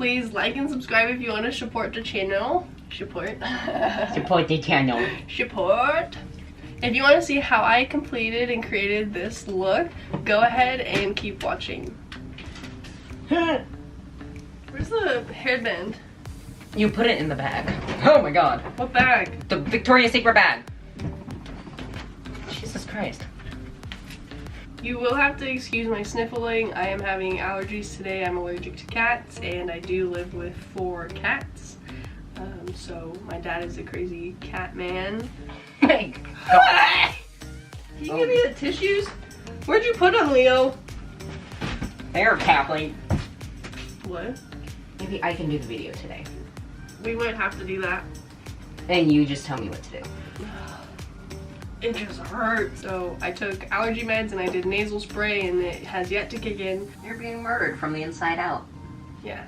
Please like and subscribe if you want to support the channel. Support the channel. Support. If you want to see how I completed and created this look, go ahead and keep watching. Where's the hairband? You put it in the bag. Oh my god. What bag? The Victoria's Secret bag. Jesus Christ. You will have to excuse my sniffling. I am having allergies today. I'm allergic to cats, and I do live with 4 cats. So my dad is a crazy cat man. My god. Can you give me the tissues? Where'd you put them, Leo? There, Kathleen. What? Maybe I can do the video today. We might have to do that. And you just tell me what to do. It just hurts. So I took allergy meds and I did nasal spray, and it has yet to kick in. You're being murdered from the inside out. Yeah.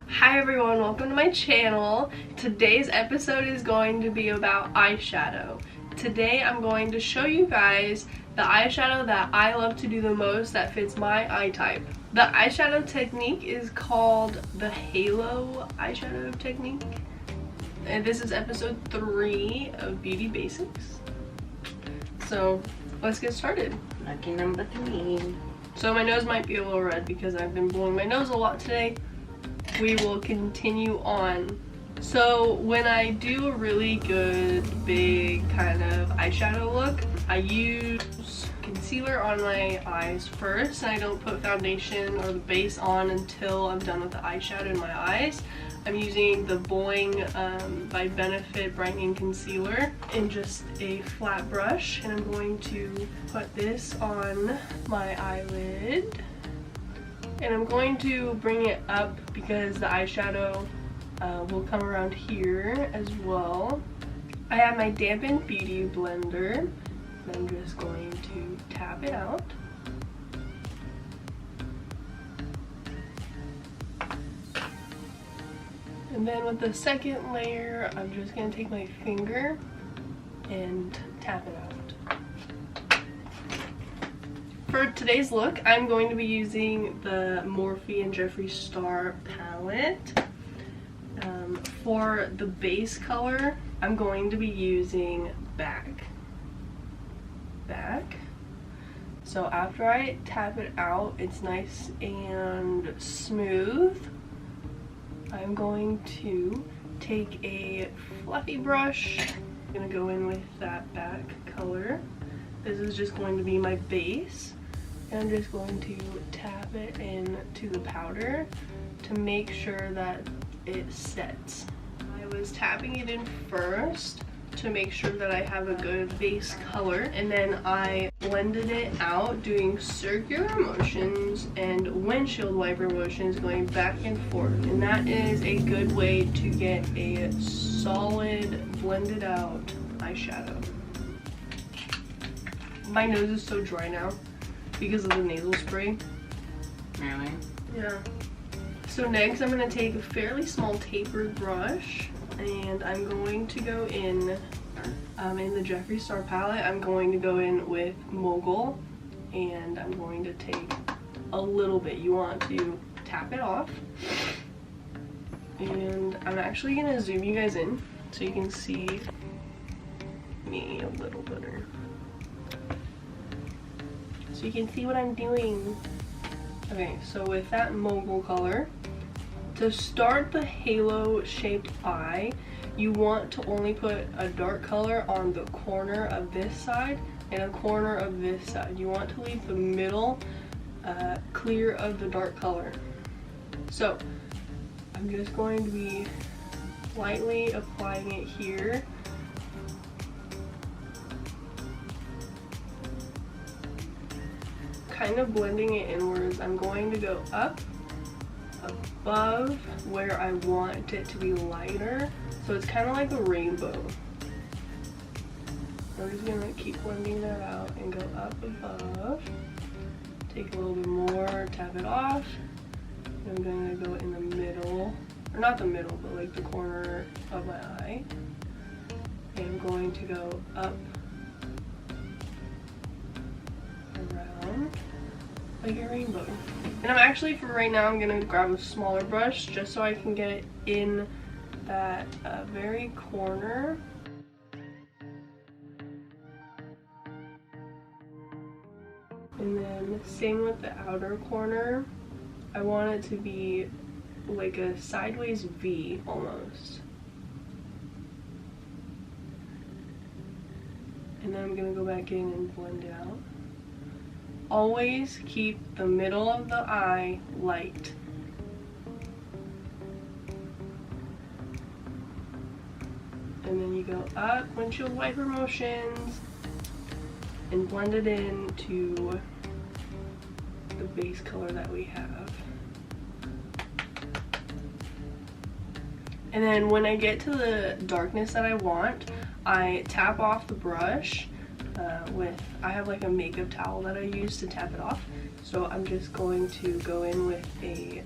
Hi everyone, welcome to my channel. Today's episode is going to be about eyeshadow. Today I'm going to show you guys the eyeshadow that I love to do the most that fits my eye type. The eyeshadow technique is called the Halo eyeshadow technique. And this is episode 3 of Beauty Basics. So let's get started. Lucky number 3. So my nose might be a little red because I've been blowing my nose a lot today. We will continue on. So when I do a really good big kind of eyeshadow look, I use concealer on my eyes first, and I don't put foundation or the base on until I'm done with the eyeshadow in my eyes. I'm using the Boing by Benefit Brightening Concealer in just a flat brush, and I'm going to put this on my eyelid. And I'm going to bring it up because the eyeshadow will come around here as well. I have my dampened beauty blender, and I'm just going to tap it out. And then with the second layer, I'm just going to take my finger and tap it out. For today's look, I'm going to be using the Morphe and Jeffree Star palette. For the base color, I'm going to be using Back. So after I tap it out, it's nice and smooth. I'm going to take a fluffy brush. I'm going to go in with that Back color. This is just going to be my base. And I'm just going to tap it into the powder to make sure that it sets. I was tapping it in first to make sure that I have a good base color, and then I blended it out doing circular motions and windshield wiper motions going back and forth, and that is a good way to get a solid blended out eyeshadow. My nose is so dry now because of the nasal spray. Really? Yeah. So next I'm going to take a fairly small tapered brush, and I'm going to go in the Jeffree Star palette. I'm going to go in with Mogul, and I'm going to take a little bit. You want to tap it off, and I'm actually going to zoom you guys in so you can see me a little better. So you can see what I'm doing. Okay, so with that Mogul color, to start the halo shaped eye, you want to only put a dark color on the corner of this side and a corner of this side. You want to leave the middle clear of the dark color. So I'm just going to be lightly applying it here. Kind of blending it inwards. I'm going to go up above where I want it to be lighter, so it's kind of like a rainbow. I'm just gonna keep blending that out and go up above, take a little bit more, tap it off. I'm gonna go in the middle, or not the middle, but like the corner of my eye, and I'm going to go up, around, like a rainbow. And I'm actually, for right now, I'm gonna grab a smaller brush just so I can get it in that very corner. And then same with the outer corner. I want it to be like a sideways V almost. And then I'm gonna go back in and blend it out. Always keep the middle of the eye light. And then you go up windshield wiper motions and blend it into the base color that we have. And then when I get to the darkness that I want, I tap off the brush I have like a makeup towel that I use to tap it off. So I'm just going to go in with a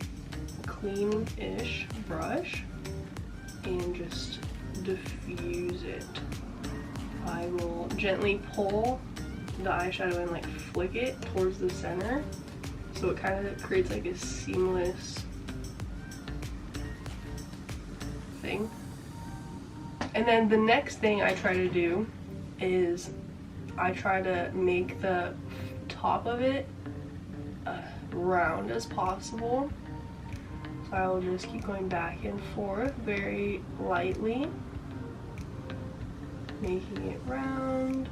clean-ish brush and just diffuse it. I will gently pull the eyeshadow and like flick it towards the center, so it kind of creates like a seamless thing. And then the next thing I try to do is I try to make the top of it round as possible. So I will just keep going back and forth very lightly, making it round.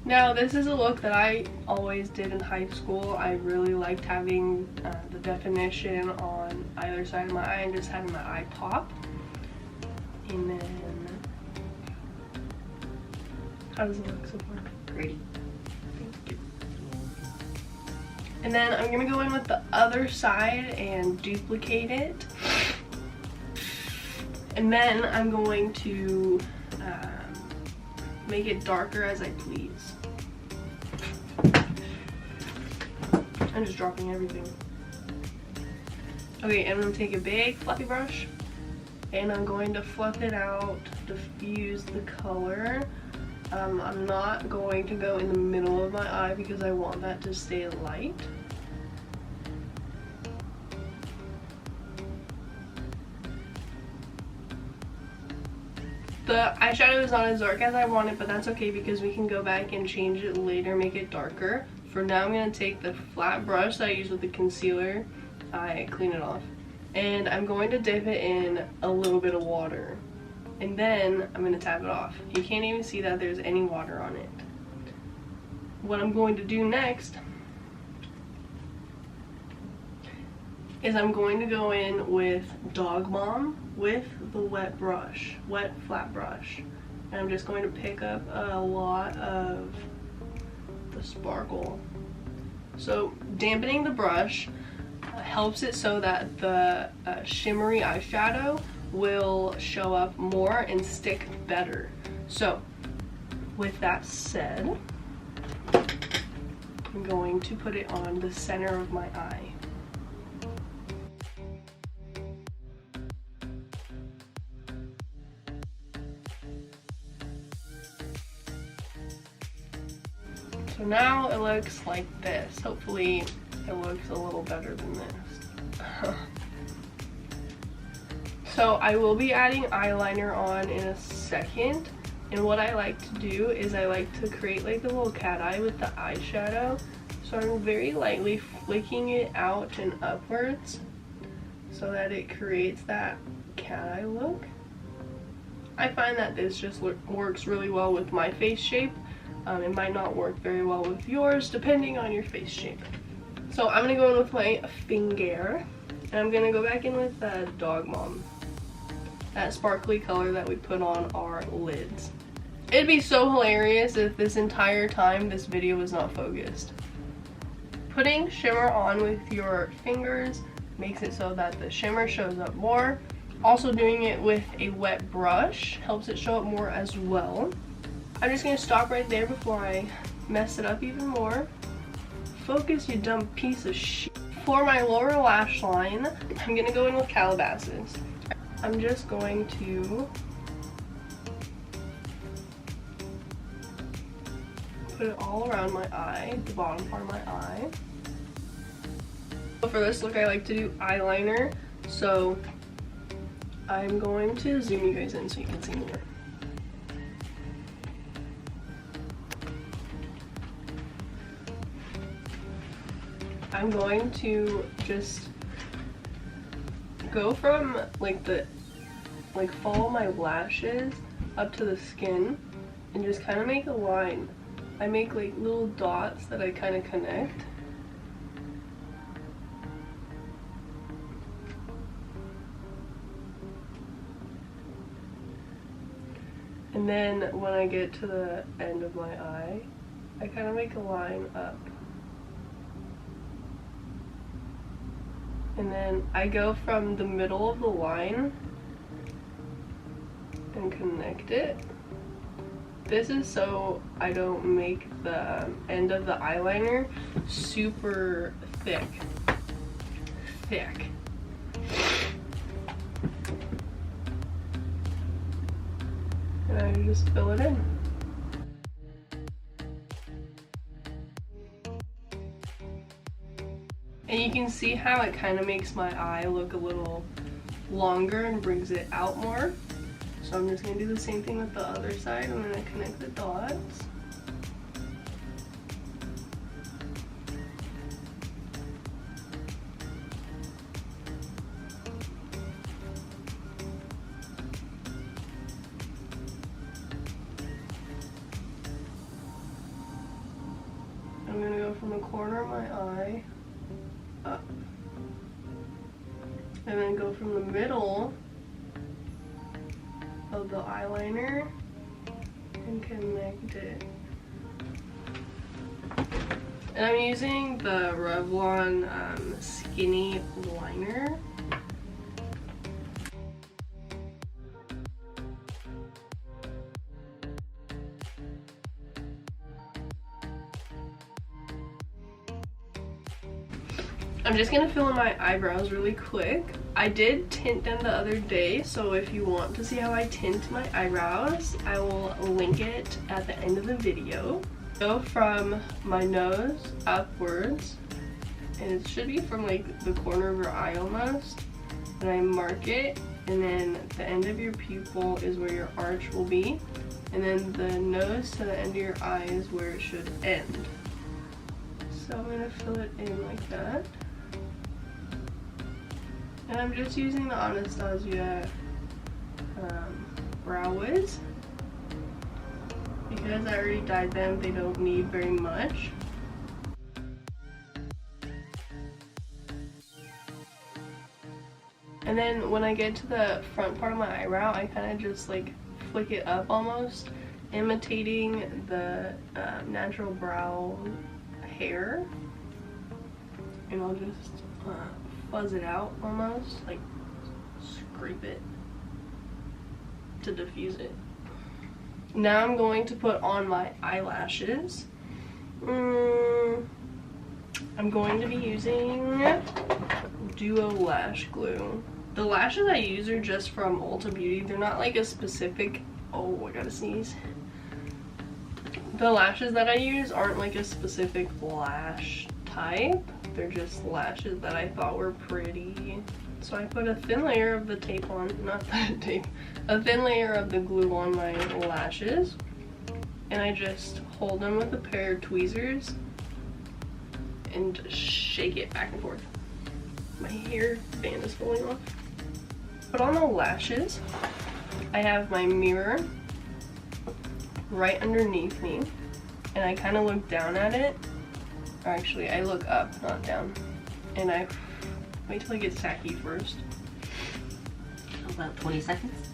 Now this is a look that I always did in high school. I really liked having the definition on either side of my eye and just having my eye pop. And then, how does it look so far? Pretty. Thank you. And then I'm gonna go in with the other side and duplicate it. And then I'm going to make it darker as I please. I'm just dropping everything. Okay, I'm gonna take a big fluffy brush and I'm going to fluff it out, diffuse the color. I'm not going to go in the middle of my eye because I want that to stay light. The eyeshadow is not as dark as I want it, but that's okay because we can go back and change it later, make it darker. For now, I'm going to take the flat brush that I use with the concealer, I clean it off, and I'm going to dip it in a little bit of water. And then I'm going to tap it off. You can't even see that there's any water on it. What I'm going to do next is I'm going to go in with Dog Mom with the wet flat brush. And I'm just going to pick up a lot of the sparkle. So dampening the brush helps it so that the shimmery eyeshadow will show up more and stick better. So with that said, I'm going to put it on the center of my eye. So now it looks like this. Hopefully it looks a little better than this. So I will be adding eyeliner on in a second, and what I like to do is I like to create like a little cat eye with the eyeshadow. So I'm very lightly flicking it out and upwards so that it creates that cat eye look. I find that this just works really well with my face shape. It might not work very well with yours depending on your face shape. So I'm going to go in with my finger, and I'm going to go back in with Dog Mom. That sparkly color that we put on our lids. It'd be so hilarious if this entire time this video was not focused. Putting shimmer on with your fingers makes it so that the shimmer shows up more. Also doing it with a wet brush helps it show up more as well. I'm just going to stop right there before I mess it up even more. Focus, you dumb piece of shit. For my lower lash line, I'm going to go in with Calabasas. I'm just going to put it all around my eye, the bottom part of my eye. So for this look, I like to do eyeliner, so I'm going to zoom you guys in so you can see more. I'm going to just go from follow my lashes up to the skin and just kind of make a line. I make like little dots that I kind of connect. And then when I get to the end of my eye, I kind of make a line up. And then I go from the middle of the line and connect it. This is so I don't make the end of the eyeliner super thick. And I just fill it in. And you can see how it kind of makes my eye look a little longer and brings it out more. So I'm just going to do the same thing with the other side. I'm going to connect the dots. I'm going to go from the corner of my eye up. And then go from the middle of the eyeliner and connect it. And I'm using the Revlon Skinny Liner. I'm just gonna fill in my eyebrows really quick. I did tint them the other day, so if you want to see how I tint my eyebrows, I will link it at the end of the video. Go from my nose upwards, and it should be from like the corner of your eye almost. And I mark it, and then the end of your pupil is where your arch will be. And then the nose to the end of your eye is where it should end. So I'm gonna fill it in like that. And I'm just using the Anastasia Brow Wiz. Because I already dyed them, they don't need very much. And then when I get to the front part of my eyebrow, I kind of just like flick it up almost, imitating the natural brow hair. And I'll just fuzz it out almost, like scrape it to diffuse it. Now I'm going to put on my eyelashes. I'm going to be using Duo Lash Glue. The lashes I use are just from Ulta Beauty. They're not like a specific, oh I gotta sneeze. The lashes that I use aren't like a specific lash type. They're just lashes that I thought were pretty. So I put a thin layer of the tape on, not the tape, a thin layer of the glue on my lashes. And I just hold them with a pair of tweezers and just shake it back and forth. My hair band is falling off. Put on the lashes. I have my mirror right underneath me, and I kind of look down at it. Or actually, I look up, not down. And I wait till it gets tacky first. About 20 seconds?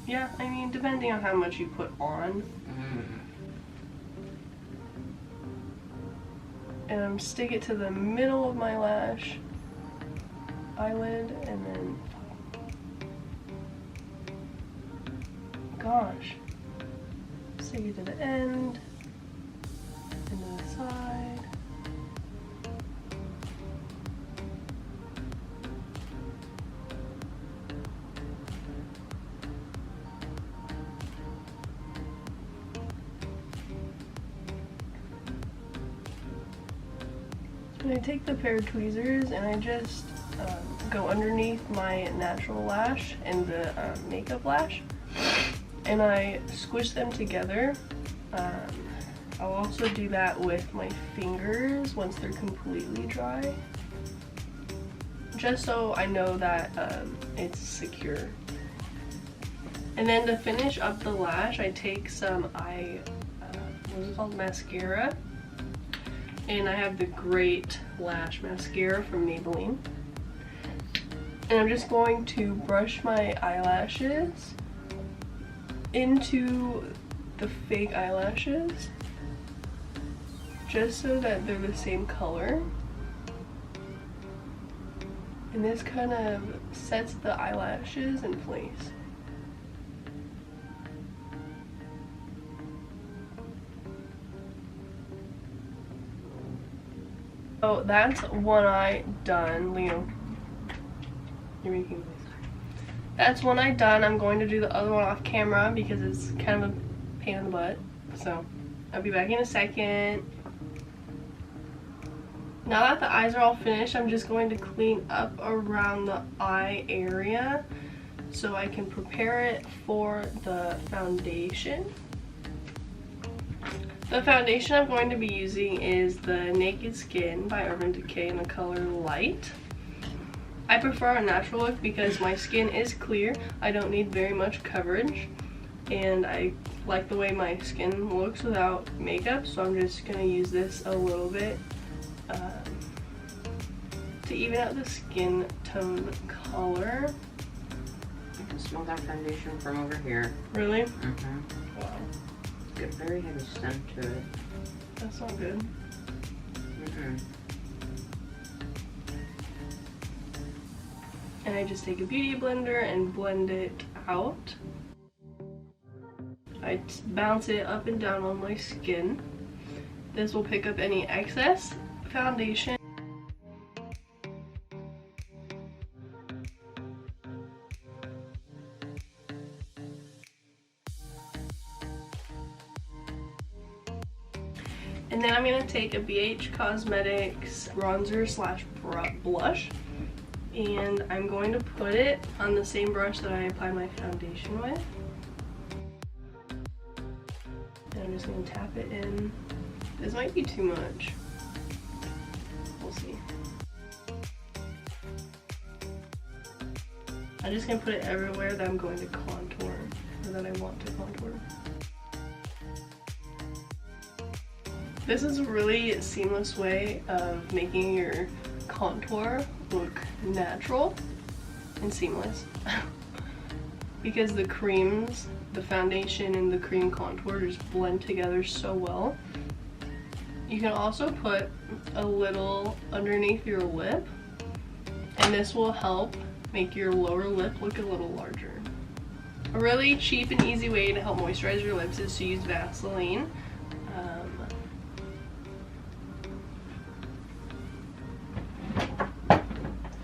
Yeah, I mean, depending on how much you put on. And stick it to the middle of my lash eyelid, and then, gosh, stick it to the end, and to the side. I take the pair of tweezers and I just go underneath my natural lash and the makeup lash, and I squish them together. I'll also do that with my fingers once they're completely dry, just so I know that it's secure. And then to finish up the lash, I take some mascara, and I have the Great Lash Mascara from Maybelline. And I'm just going to brush my eyelashes into the fake eyelashes, just so that they're the same color. And this kind of sets the eyelashes in place. So that's one eye done. Leo, you're making noise. That's one eye done. I'm going to do the other one off camera because it's kind of a pain in the butt. So I'll be back in a second. Now that the eyes are all finished, I'm just going to clean up around the eye area so I can prepare it for the foundation. The foundation I'm going to be using is the Naked Skin by Urban Decay in the color Light. I prefer a natural look because my skin is clear. I don't need very much coverage, and I like the way my skin looks without makeup, so I'm just going to use this a little bit to even out the skin tone color. I can smell that foundation from over here. Really? Mm-hmm. Wow. It's got a very heavy scent to it. That's not good. Mm-hmm. And I just take a beauty blender and blend it out. I bounce it up and down on my skin. This will pick up any excess foundation. And then I'm going to take a BH Cosmetics bronzer slash blush, and I'm going to put it on the same brush that I apply my foundation with. And I'm just going to tap it in. This might be too much. We'll see. I'm just going to put it everywhere that I'm going to contour, or that I want to contour. This is a really seamless way of making your contour look natural and seamless. Because the creams, the foundation and the cream contour just blend together so well. You can also put a little underneath your lip, and this will help make your lower lip look a little larger. A really cheap and easy way to help moisturize your lips is to use Vaseline.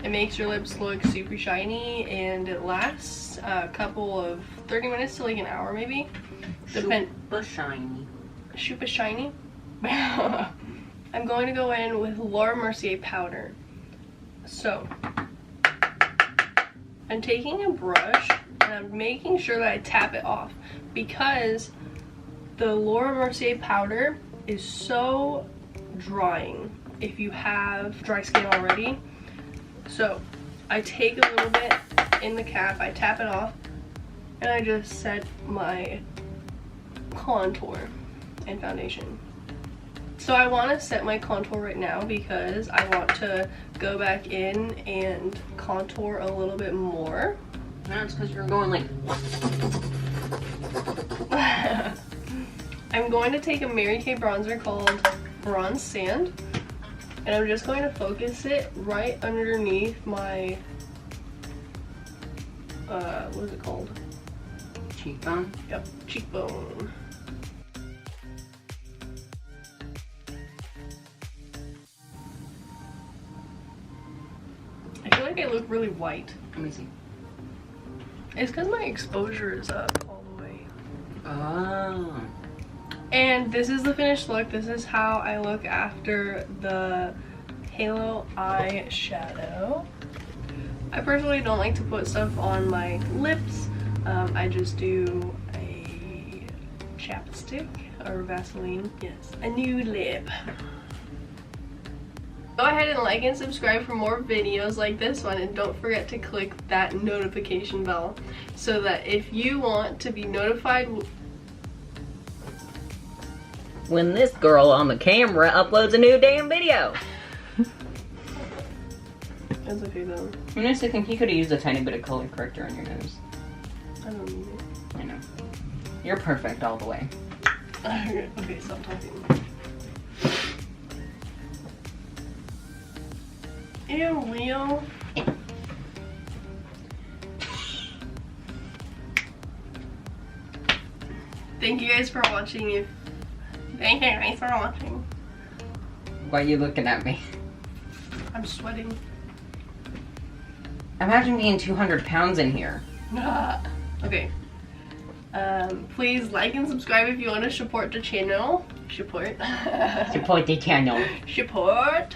It makes your lips look super shiny, and it lasts a couple of 30 minutes to like an hour maybe. Super shiny. Super shiny? I'm going to go in with Laura Mercier powder. So, I'm taking a brush and I'm making sure that I tap it off, because the Laura Mercier powder is so drying if you have dry skin already. So I take a little bit in the cap, I tap it off, and I just set my contour and foundation. So I want to set my contour right now because I want to go back in and contour a little bit more. No, it's because you're going like... I'm going to take a Mary Kay bronzer called Bronze Sand, and I'm just going to focus it right underneath my, what is it called? Cheekbone? Yep, cheekbone. I feel like I look really white. Let me see. It's because my exposure is up all the way. Oh. And this is the finished look. This is how I look after the Halo eyeshadow. I personally don't like to put stuff on my lips. I just do a chapstick or Vaseline. Yes, a nude lip. Go ahead and like and subscribe for more videos like this one, and don't forget to click that notification bell so that if you want to be notified when this girl on the camera uploads a new damn video. That's okay though. I'm honestly think you could have used a tiny bit of color corrector on your nose. I don't need it. I know. You're perfect all the way. Okay, stop talking. Ew, Leo. Thank you guys for watching. Thank you guys for watching. Why are you looking at me? I'm sweating. Imagine being 200 pounds in here. Okay. Please like and subscribe if you want to support the channel. Support. Support the channel. Support.